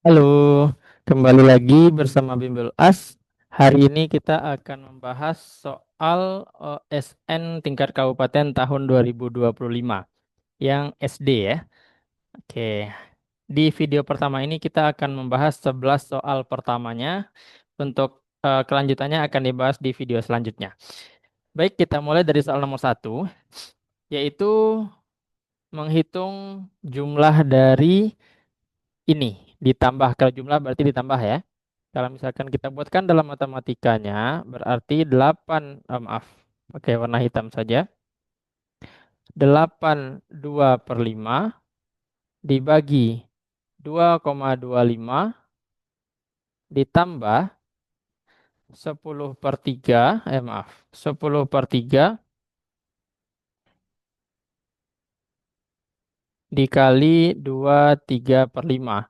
Halo, kembali lagi bersama Bimbel As. Hari ini kita akan membahas soal OSN tingkat kabupaten tahun 2025 yang SD ya. Oke, di video pertama ini kita akan membahas 11 soal pertamanya. Untuk kelanjutannya akan dibahas di video selanjutnya. Baik, kita mulai dari soal nomor 1, yaitu menghitung jumlah dari ini. Ditambah, kalau jumlah berarti ditambah ya. Kalau misalkan kita buatkan dalam matematikanya, berarti 8, maaf, pakai warna hitam saja. 8/2/5 dibagi 2,25 ditambah 10/3, maaf, 10/3 dikali 2/3/5.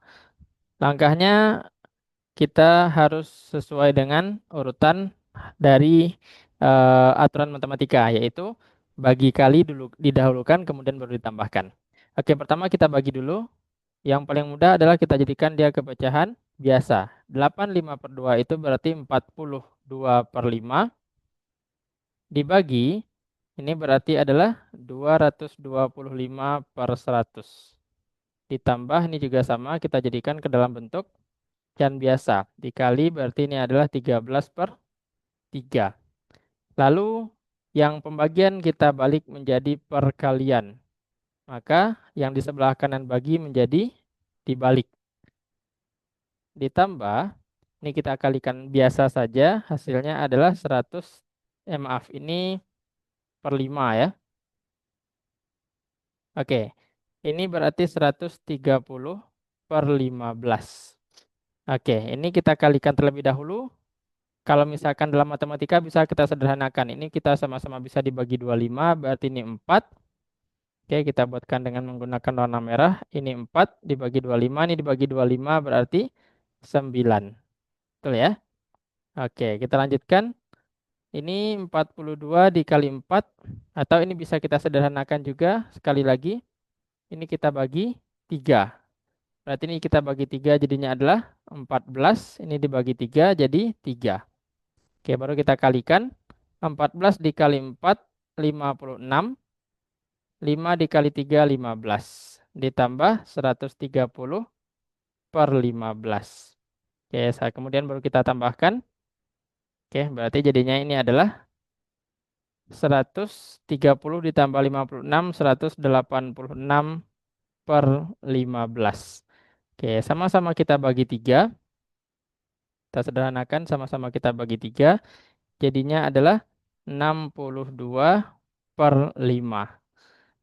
Langkahnya kita harus sesuai dengan urutan dari aturan matematika, yaitu bagi kali dulu didahulukan kemudian baru ditambahkan. Oke, pertama kita bagi dulu. Yang paling mudah adalah kita jadikan dia ke pecahan biasa. 85/2 itu berarti 42/5 dibagi, ini berarti adalah 225/100. Ditambah ini juga sama, kita jadikan ke dalam bentuk pecahan biasa. Dikali berarti ini adalah 13/3. Lalu yang pembagian kita balik menjadi perkalian. Maka yang di sebelah kanan bagi menjadi dibalik. Ditambah, ini kita kalikan biasa saja, hasilnya adalah 100, maaf, ini per 5 ya. Oke, ini berarti 130/15. Oke, ini kita kalikan terlebih dahulu. Kalau misalkan dalam matematika bisa kita sederhanakan. Ini kita sama-sama bisa dibagi 25, berarti ini 4. Oke, kita buatkan dengan menggunakan warna merah. Ini 4 dibagi 25, ini dibagi 25 berarti 9. Betul ya? Oke, kita lanjutkan. Ini 42 dikali 4, atau ini bisa kita sederhanakan juga. Sekali lagi, ini kita bagi 3. Berarti ini kita bagi 3 jadinya adalah 14. Ini dibagi 3 jadi 3. Oke, baru kita kalikan. 14 dikali 4, 56. 5 dikali 3, 15. Ditambah 130/15. Oke, kemudian baru kita tambahkan. Oke, berarti jadinya ini adalah 130 ditambah 56, 186/15. Oke, sama-sama kita bagi 3. Kita sederhanakan, sama-sama kita bagi 3. Jadinya adalah 62/5.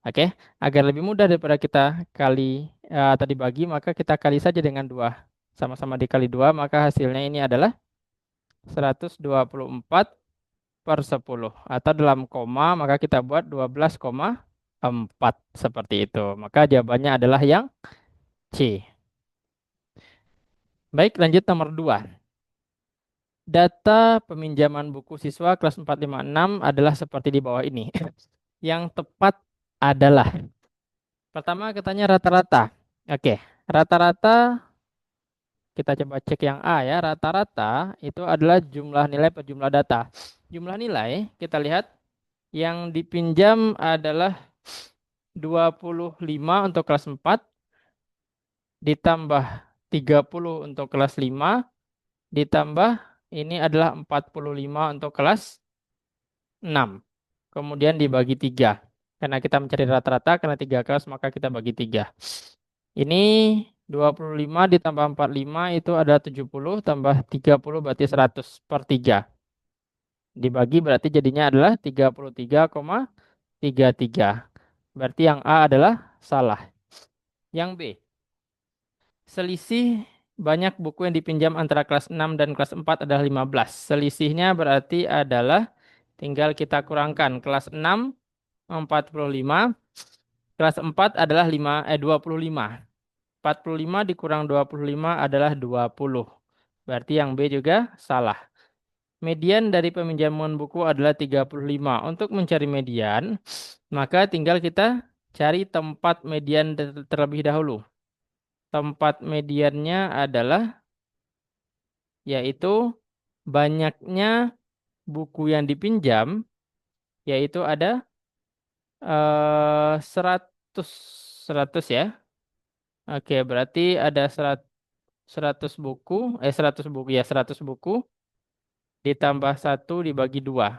Oke, agar lebih mudah daripada kita kali tadi bagi, maka kita kali saja dengan 2. Sama-sama dikali 2, maka hasilnya ini adalah 124/10. Atau dalam koma, maka kita buat 12,4 seperti itu. Maka jawabannya adalah yang C. Baik, lanjut nomor 2. Data peminjaman buku siswa kelas 456 adalah seperti di bawah ini. Yang tepat adalah, pertama katanya rata-rata. Oke, rata-rata kita coba cek yang A ya. Rata-rata itu adalah jumlah nilai per jumlah data. Jumlah nilai kita lihat yang dipinjam adalah 25 untuk kelas 4, ditambah 30 untuk kelas 5, ditambah ini adalah 45 untuk kelas 6. Kemudian dibagi 3. Karena kita mencari rata-rata, karena 3 kelas maka kita bagi 3. Ini 25 ditambah 45 itu adalah 70, tambah 30 berarti 100/3. Dibagi berarti jadinya adalah 33,33. Berarti yang A adalah salah. Yang B, selisih banyak buku yang dipinjam antara kelas 6 dan kelas 4 adalah 15. Selisihnya berarti adalah tinggal kita kurangkan. Kelas 6 45, kelas 4 adalah 25. 45 dikurang 25 adalah 20. Berarti yang B juga salah. Median dari peminjaman buku adalah 35. Untuk mencari median, maka tinggal kita cari tempat median terlebih dahulu. tempat mediannya adalah yaitu banyaknya buku yang dipinjam, yaitu ada 100 100 ya. Oke, berarti ada 100 buku, 100 buku ya, 100 buku ditambah 1 dibagi 2.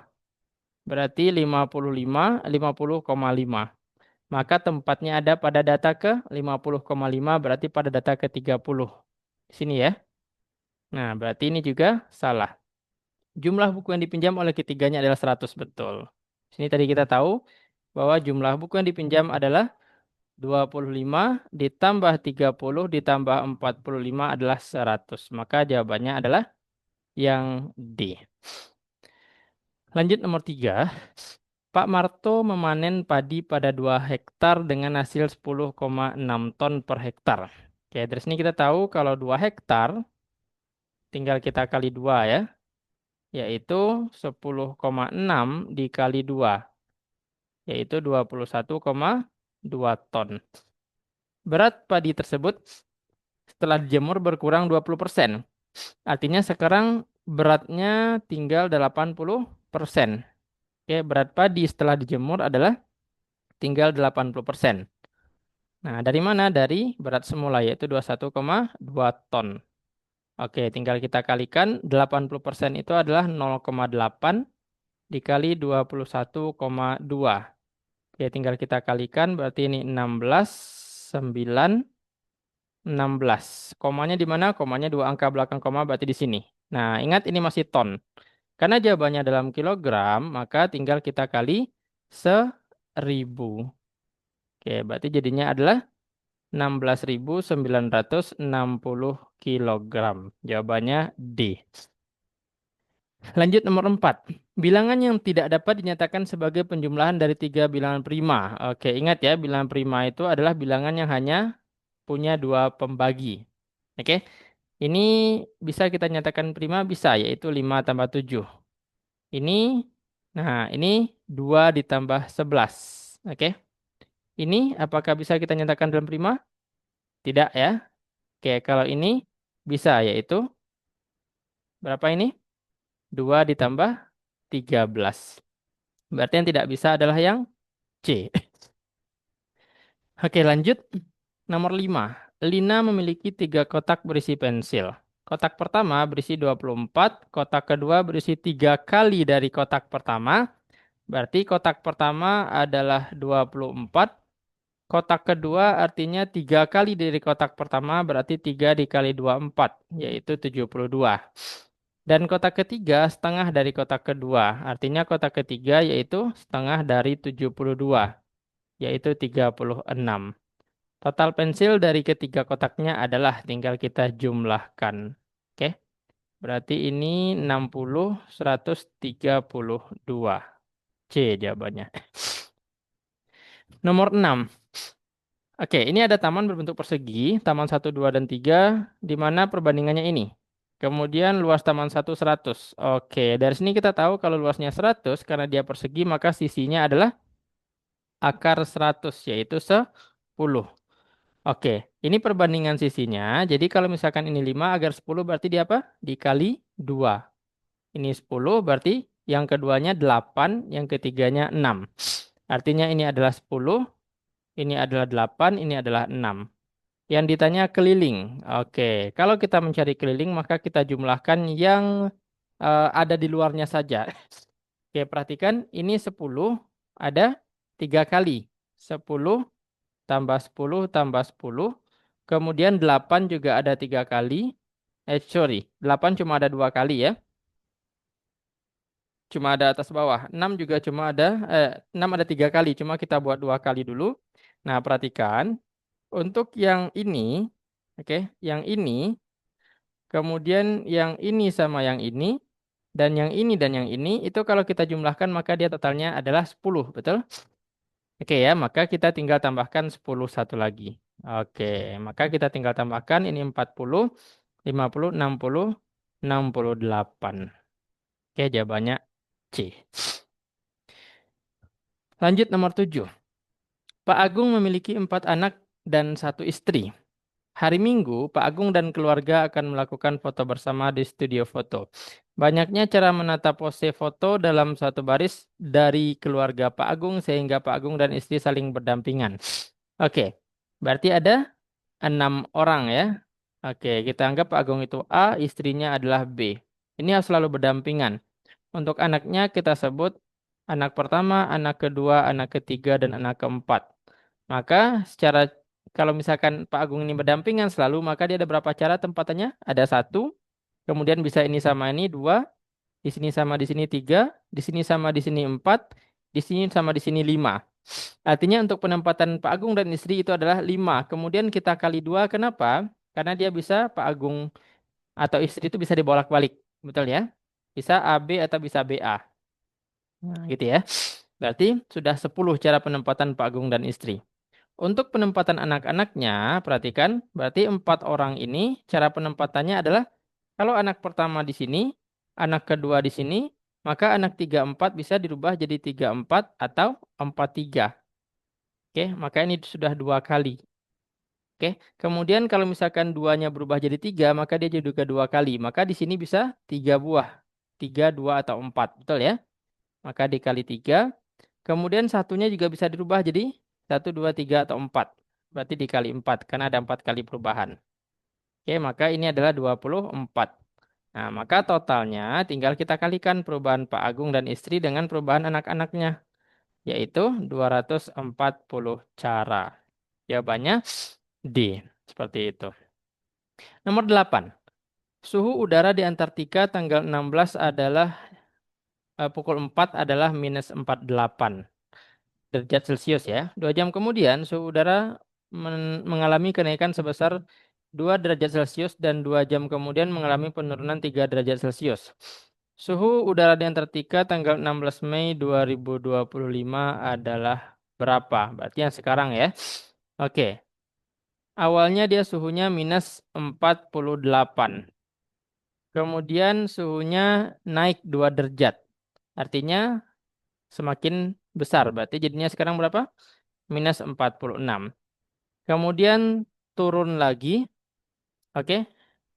Berarti 50,5. Maka tempatnya ada pada data ke 50,5 berarti pada data ke 30. Di sini ya. Nah, berarti ini juga salah. Jumlah buku yang dipinjam oleh ketiganya adalah 100 betul. Sini tadi kita tahu bahwa jumlah buku yang dipinjam adalah 25 ditambah 30 ditambah 45 adalah 100. Maka jawabannya adalah yang D. Lanjut nomor 3. Pak Marto memanen padi pada 2 hektar dengan hasil 10,6 ton per hektar. Oke, dari sini kita tahu kalau 2 hektar tinggal kita kali 2 ya, yaitu 10,6 dikali 2, yaitu 21,2 ton. Berat padi tersebut setelah dijemur berkurang 20%. Artinya sekarang beratnya tinggal 80%. Oke, berat padi setelah dijemur adalah tinggal 80%. Nah, dari mana? Dari berat semula yaitu 21,2 ton. Oke, tinggal kita kalikan 80% itu adalah 0,8 dikali 21,2. Oke, tinggal kita kalikan berarti ini 16, 9, 16. Komanya di mana? Komanya 2 angka belakang koma berarti di sini. Nah, ingat ini masih ton. Karena jawabannya dalam kilogram, maka tinggal kita kali 1000. Oke, berarti jadinya adalah 16.960 kilogram. Jawabannya D. Lanjut nomor 4. Bilangan yang tidak dapat dinyatakan sebagai penjumlahan dari 3 bilangan prima. Oke, ingat ya, bilangan prima itu adalah bilangan yang hanya punya 2 pembagi. Oke, ini bisa kita nyatakan prima, bisa, yaitu 5 tambah 7. Ini, nah ini 2 ditambah 11. Oke, ini apakah bisa kita nyatakan dalam prima? Tidak ya. Oke, kalau ini bisa, yaitu berapa ini? 2 ditambah 13. Berarti yang tidak bisa adalah yang C. Oke, lanjut. Nomor 5. Lina memiliki 3 kotak berisi pensil. Kotak pertama berisi 24, kotak kedua berisi 3 kali dari kotak pertama. Berarti kotak pertama adalah 24. Kotak kedua artinya 3 kali dari kotak pertama berarti 3 dikali 24, yaitu 72. Dan kotak ketiga setengah dari kotak kedua. Artinya kotak ketiga yaitu setengah dari 72, yaitu 36. Total pensil dari ketiga kotaknya adalah tinggal kita jumlahkan. Oke. Berarti ini 60, 132. C jawabannya. Nomor 6. Oke, ini ada taman berbentuk persegi, taman 1, 2, dan 3, di mana perbandingannya ini. Kemudian luas taman 1, 100. Oke, dari sini kita tahu kalau luasnya 100, karena dia persegi, maka sisinya adalah akar 100, yaitu 10. Oke, ini perbandingan sisinya. Jadi kalau misalkan ini 5, agar 10 berarti dia apa? Dikali 2. Ini 10, berarti yang keduanya 8, yang ketiganya 6. Artinya ini adalah 10, ini adalah 8, ini adalah 6. Yang ditanya keliling. Oke, kalau kita mencari keliling maka kita jumlahkan yang ada di luarnya saja. Oke, perhatikan ini 10 ada 3 kali. 10 tambah 10 tambah 10. Kemudian 8 juga ada 3 kali. Sorry, 8 cuma ada 2 kali ya. Cuma ada atas bawah. 6 juga cuma ada, 6 ada 3 kali. Cuma kita buat 2 kali dulu. Nah, perhatikan. Untuk yang ini, oke, yang ini, kemudian yang ini sama yang ini, dan yang ini, itu kalau kita jumlahkan maka dia totalnya adalah 10, betul? Oke ya, maka kita tinggal tambahkan 10 satu lagi. Oke, maka kita tinggal tambahkan ini 40, 50, 60, 68. Oke, jawabannya C. Lanjut nomor 7. Pak Agung memiliki 4 anak dan 1 istri. Hari Minggu, Pak Agung dan keluarga akan melakukan foto bersama di studio foto. Banyaknya cara menata pose foto dalam satu baris dari keluarga Pak Agung sehingga Pak Agung dan istri saling berdampingan. Oke, berarti ada 6 orang ya. Oke, kita anggap Pak Agung itu A, istrinya adalah B. Ini harus selalu berdampingan. Untuk anaknya kita sebut anak pertama, anak kedua, anak ketiga, dan anak keempat. Maka secara kalau misalkan Pak Agung ini berdampingan selalu, maka dia ada berapa cara tempatannya? Ada satu, kemudian bisa ini sama ini dua, di sini sama di sini tiga, di sini sama di sini empat, di sini sama di sini lima. Artinya untuk penempatan Pak Agung dan istri itu adalah 5. Kemudian kita kali 2, kenapa? Karena dia bisa, Pak Agung atau istri itu bisa dibolak-balik. Betul ya? Bisa AB atau bisa BA. Nah, gitu ya. Berarti sudah 10 cara penempatan Pak Agung dan istri. Untuk penempatan anak-anaknya, perhatikan, berarti 4 orang ini cara penempatannya adalah kalau anak pertama di sini, anak kedua di sini, maka anak 3 4 bisa dirubah jadi 3 4 atau 4 3. Oke, maka ini sudah 2 kali. Oke, kemudian kalau misalkan duanya berubah jadi 3, maka dia juga 2 kali. Maka di sini bisa 3 buah. 3, 2, atau 4. Betul ya? Maka dikali 3. Kemudian satunya juga bisa dirubah jadi 1, 2, 3, atau 4. Berarti dikali 4, karena ada 4 kali perubahan. Oke, maka ini adalah 24. Nah, maka totalnya tinggal kita kalikan perubahan Pak Agung dan istri dengan perubahan anak-anaknya, yaitu 240 cara. Jawabannya D. Seperti itu. Nomor 8. Suhu udara di Antartika tanggal 16 adalah pukul 4 adalah minus 48 derajat Celcius ya. 2 jam kemudian suhu udara mengalami kenaikan sebesar 2 derajat Celcius dan 2 jam kemudian mengalami penurunan 3 derajat Celcius. Suhu udara di Antartika tanggal 16 Mei 2025 adalah berapa? Berarti yang sekarang ya. Oke. Awalnya dia suhunya minus 48. Kemudian suhunya naik 2 derajat. Artinya semakin besar. Berarti jadinya sekarang berapa? Minus 46. Kemudian turun lagi. Oke.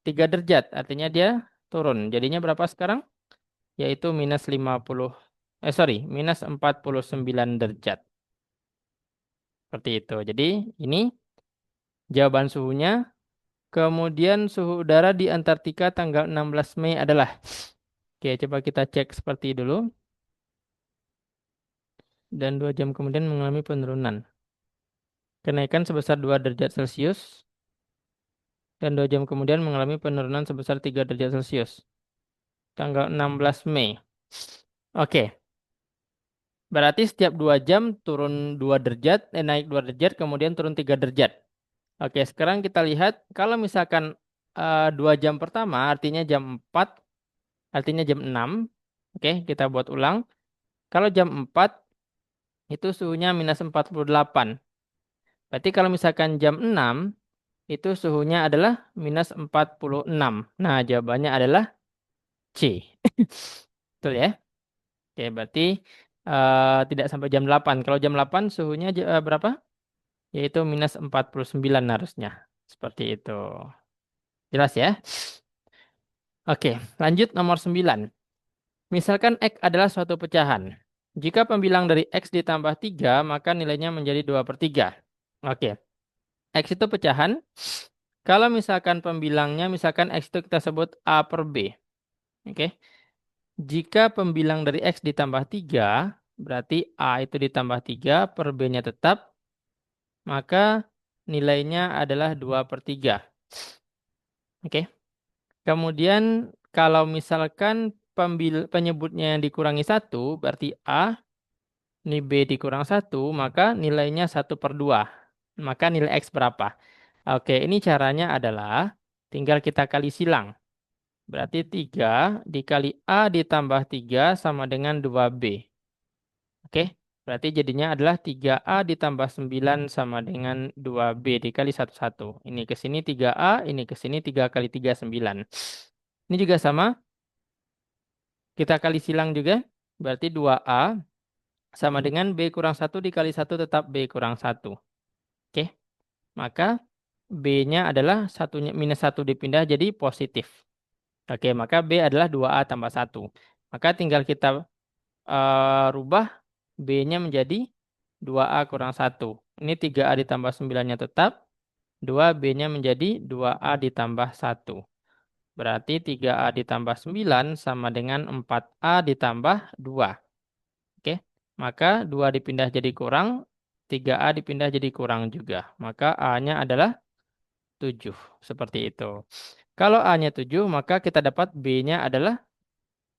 3 derajat. Artinya dia turun. Jadinya berapa sekarang? Yaitu minus 50. Minus 49 derajat. Seperti itu. Jadi ini jawaban suhunya. Kemudian suhu udara di Antartika tanggal 16 Mei adalah. Oke, coba kita cek seperti dulu. Dan 2 jam kemudian mengalami penurunan. Kenaikan sebesar 2 derajat Celcius. Dan 2 jam kemudian mengalami penurunan sebesar 3 derajat Celcius. Tanggal 16 Mei. Oke. Berarti setiap 2 jam turun 2 derajat, naik 2 derajat, kemudian turun 3 derajat. Oke, sekarang kita lihat kalau misalkan 2 jam pertama artinya jam 4, artinya jam 6. Oke, kita buat ulang. Kalau jam 4 itu suhunya minus 48. Berarti kalau misalkan jam 6 itu suhunya adalah minus 46. Nah, jawabannya adalah C. Betul ya? Oke, berarti tidak sampai jam 8. Kalau jam 8 suhunya berapa? Yaitu minus 49 harusnya. Seperti itu. Jelas ya? Oke, lanjut nomor 9. Misalkan X adalah suatu pecahan. Jika pembilang dari X ditambah 3, maka nilainya menjadi 2/3. Oke, X itu pecahan. Kalau misalkan pembilangnya, misalkan X itu kita sebut A per B. Oke. Jika pembilang dari X ditambah 3, berarti A itu ditambah 3 per B-nya tetap, maka nilainya adalah 2/3. Oke. Kemudian kalau misalkan penyebutnya yang dikurangi 1, berarti A, ini B dikurang 1, maka nilainya 1/2. Maka nilai X berapa? Oke, ini caranya adalah tinggal kita kali silang. Berarti 3 dikali A ditambah 3 sama dengan 2B. Oke, berarti jadinya adalah 3A ditambah 9 sama dengan 2B dikali 1, 1. Ini ke sini 3A, ini ke sini 3 kali 3, 9. Ini juga sama. Kita kali silang juga. Berarti 2A sama dengan B kurang 1 dikali 1 tetap B kurang 1. Oke, maka B-nya adalah minus 1 dipindah jadi positif. Oke, maka B adalah 2A tambah 1. Maka tinggal kita rubah B-nya menjadi 2A kurang 1. Ini 3A ditambah 9-nya tetap. 2B-nya menjadi 2A ditambah 1. Berarti 3A ditambah 9 sama dengan 4A ditambah 2. Oke, maka 2 dipindah jadi kurang, 3A dipindah jadi kurang juga. Maka A-nya adalah 7. Seperti itu. Kalau A-nya 7, maka kita dapat B-nya adalah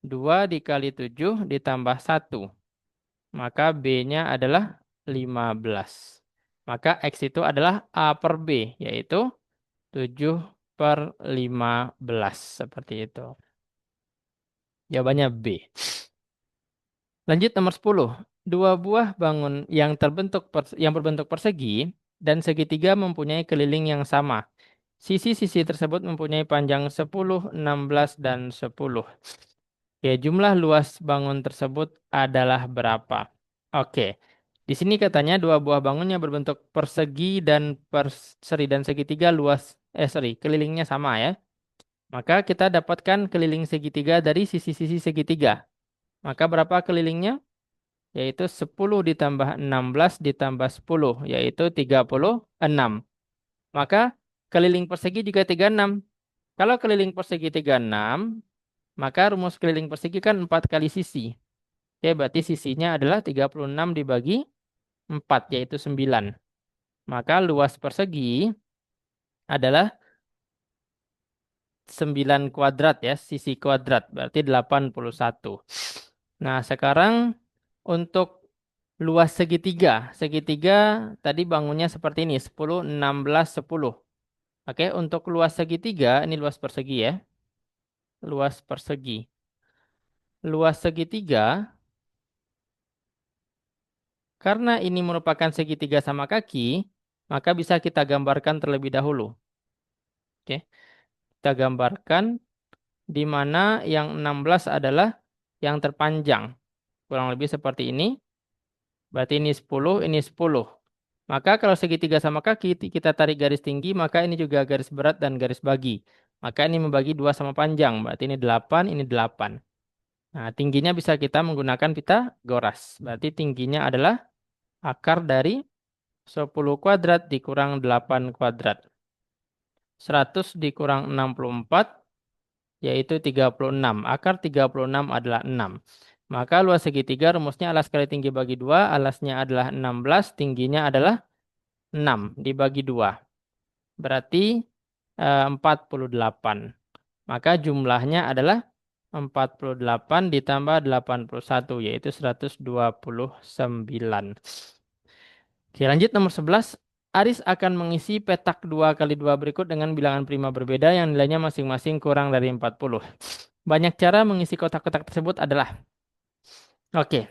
2 dikali 7 ditambah 1. Maka B-nya adalah 15. Maka X itu adalah A per B, yaitu 7 per 15. Seperti itu. Jawabannya B. Lanjut nomor 10. Dua buah bangun yang berbentuk persegi dan segitiga mempunyai keliling yang sama. Sisi-sisi tersebut mempunyai panjang 10, 16, dan 10. Ya, jumlah luas bangun tersebut adalah berapa? Oke. Di sini katanya dua buah bangun yang berbentuk persegi dan segitiga kelilingnya sama ya. Maka kita dapatkan keliling segitiga dari sisi-sisi segitiga. Maka berapa kelilingnya? Yaitu 10 ditambah 16 ditambah 10, yaitu 36. Maka keliling persegi juga 36. Kalau keliling persegi 36, maka rumus keliling persegi kan 4 kali sisi. Oke, berarti sisinya adalah 36 dibagi 4, yaitu 9. Maka luas persegi adalah 9 kuadrat ya, sisi kuadrat. Berarti 81. Nah, sekarang untuk luas segitiga. Segitiga tadi bangunnya seperti ini, 10, 16, 10. Oke, untuk luas segitiga, ini luas persegi ya. Luas persegi. Luas segitiga, karena ini merupakan segitiga sama kaki, maka bisa kita gambarkan terlebih dahulu. Oke, kita gambarkan di mana yang 16 adalah yang terpanjang. Kurang lebih seperti ini. Berarti ini 10, ini 10. Maka kalau segitiga sama kaki, kita tarik garis tinggi, maka ini juga garis berat dan garis bagi. Maka ini membagi 2 sama panjang. Berarti ini 8, ini 8. Nah, tingginya bisa kita menggunakan Pitagoras. Berarti tingginya adalah akar dari 10 kuadrat dikurang 8 kuadrat. 100 dikurang 64, yaitu 36. Akar 36 adalah 6. Maka luas segitiga rumusnya alas kali tinggi bagi 2. Alasnya adalah 16, tingginya adalah 6 dibagi 2. Berarti 48. Maka jumlahnya adalah 48 ditambah 81, yaitu 129. Oke, lanjut nomor 11. Aris akan mengisi petak 2 kali 2 berikut dengan bilangan prima berbeda yang nilainya masing-masing kurang dari 40. Banyak cara mengisi kotak-kotak tersebut adalah. Oke.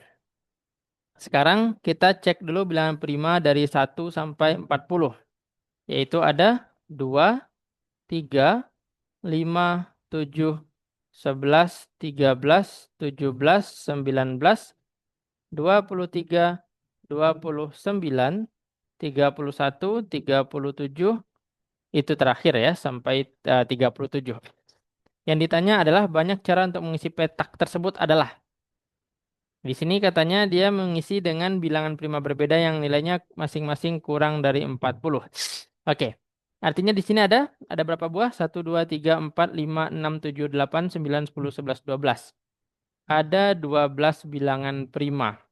Sekarang kita cek dulu bilangan prima dari 1 sampai 40. Yaitu ada 2, 3, 5, 7, 11, 13, 17, 19, 23, 29, 31, 37, itu terakhir ya, sampai 37. Yang ditanya adalah banyak cara untuk mengisi petak tersebut adalah. Di sini katanya dia mengisi dengan bilangan prima berbeda yang nilainya masing-masing kurang dari 40. Oke. Artinya di sini ada berapa buah? 1, 2, 3, 4, 5, 6, 7, 8, 9, 10, 11, 12. Ada 12 bilangan prima.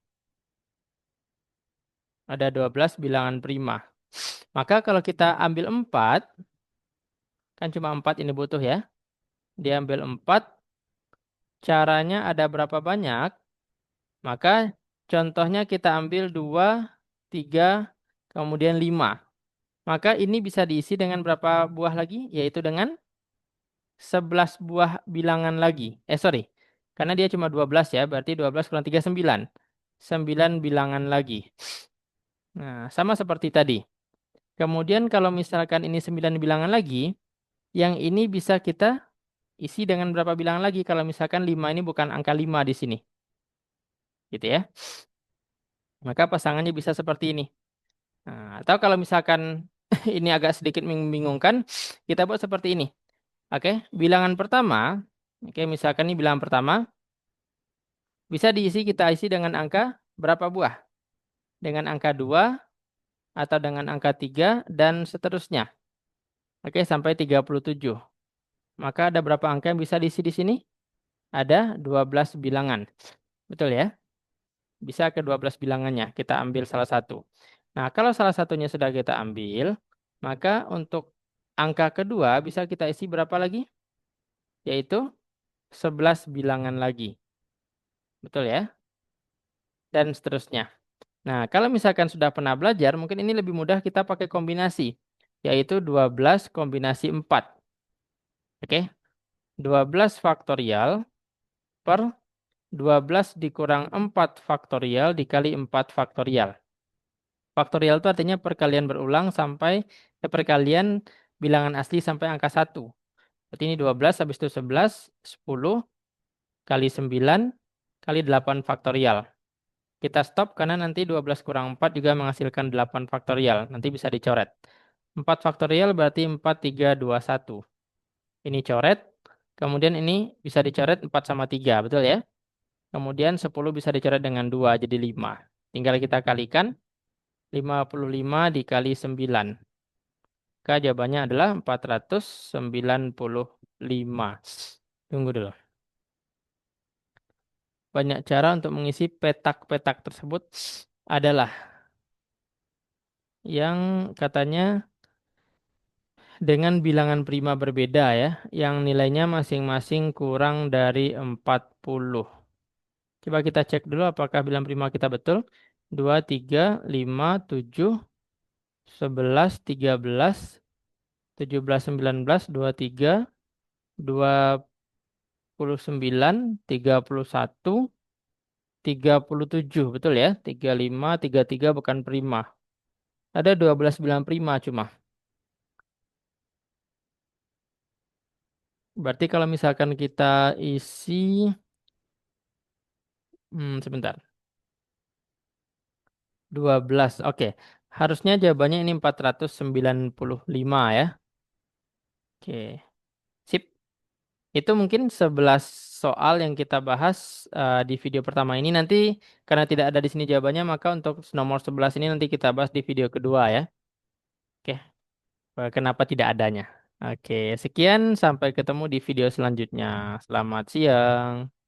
Ada 12 bilangan prima. Maka kalau kita ambil 4, kan cuma 4 ini butuh ya. Diambil 4, caranya ada berapa banyak? Maka contohnya kita ambil 2, 3, kemudian 5. Maka ini bisa diisi dengan berapa buah lagi? Yaitu dengan 11 buah bilangan lagi. Sorry. Karena dia cuma 12 ya. Berarti 12 kurang 3, 9. 9 bilangan lagi. Nah, sama seperti tadi. Kemudian kalau misalkan ini 9 bilangan lagi, yang ini bisa kita isi dengan berapa bilangan lagi? Kalau misalkan 5 ini bukan angka 5 di sini. Gitu ya. Maka pasangannya bisa seperti ini. Nah, atau kalau misalkan ini agak sedikit membingungkan. Kita buat seperti ini. Oke, bilangan pertama. Oke, misalkan ini bilangan pertama. Bisa kita isi dengan angka berapa buah? Dengan angka 2 atau dengan angka 3 dan seterusnya. Oke, sampai 37. Maka ada berapa angka yang bisa diisi di sini? Ada 12 bilangan. Betul ya? Bisa ke 12 bilangannya. Kita ambil salah satu. Nah, kalau salah satunya sudah kita ambil, maka untuk angka kedua bisa kita isi berapa lagi? Yaitu 11 bilangan lagi. Betul ya? Dan seterusnya. Nah, kalau misalkan sudah pernah belajar, mungkin ini lebih mudah kita pakai kombinasi. Yaitu 12 kombinasi 4. Oke? 12 faktorial per 12 dikurang 4 faktorial dikali 4 faktorial. Faktorial itu artinya perkalian berulang sampai perkalian bilangan asli sampai angka 1. Berarti ini 12, habis itu 11, 10, kali 9, kali 8 faktorial. Kita stop karena nanti 12 kurang 4 juga menghasilkan 8 faktorial. Nanti bisa dicoret. 4 faktorial berarti 4, 3, 2, 1. Ini coret. Kemudian ini bisa dicoret 4 sama 3, betul ya? Kemudian 10 bisa dicoret dengan 2, jadi 5. Tinggal kita kalikan. 55 dikali 9. Maka jawabannya adalah 495. Tunggu dulu. Banyak cara untuk mengisi petak-petak tersebut adalah yang katanya dengan bilangan prima berbeda ya, yang nilainya masing-masing kurang dari 40. Coba kita cek dulu apakah bilangan prima kita betul. 2, 3, 5, 7, 11, 13, 17, 19, 23, 29, 31, 37, betul ya? 35, 33 bukan prima. Ada 12 bilangan prima cuma. Berarti kalau misalkan kita isi, sebentar, 12, oke. Harusnya jawabannya ini 495 ya. Oke, sip. Itu mungkin 11 soal yang kita bahas di video pertama ini. Nanti karena tidak ada di sini jawabannya, maka untuk nomor 11 ini nanti kita bahas di video kedua ya. Oke, kenapa tidak adanya. Oke, sekian. Sampai ketemu di video selanjutnya. Selamat siang.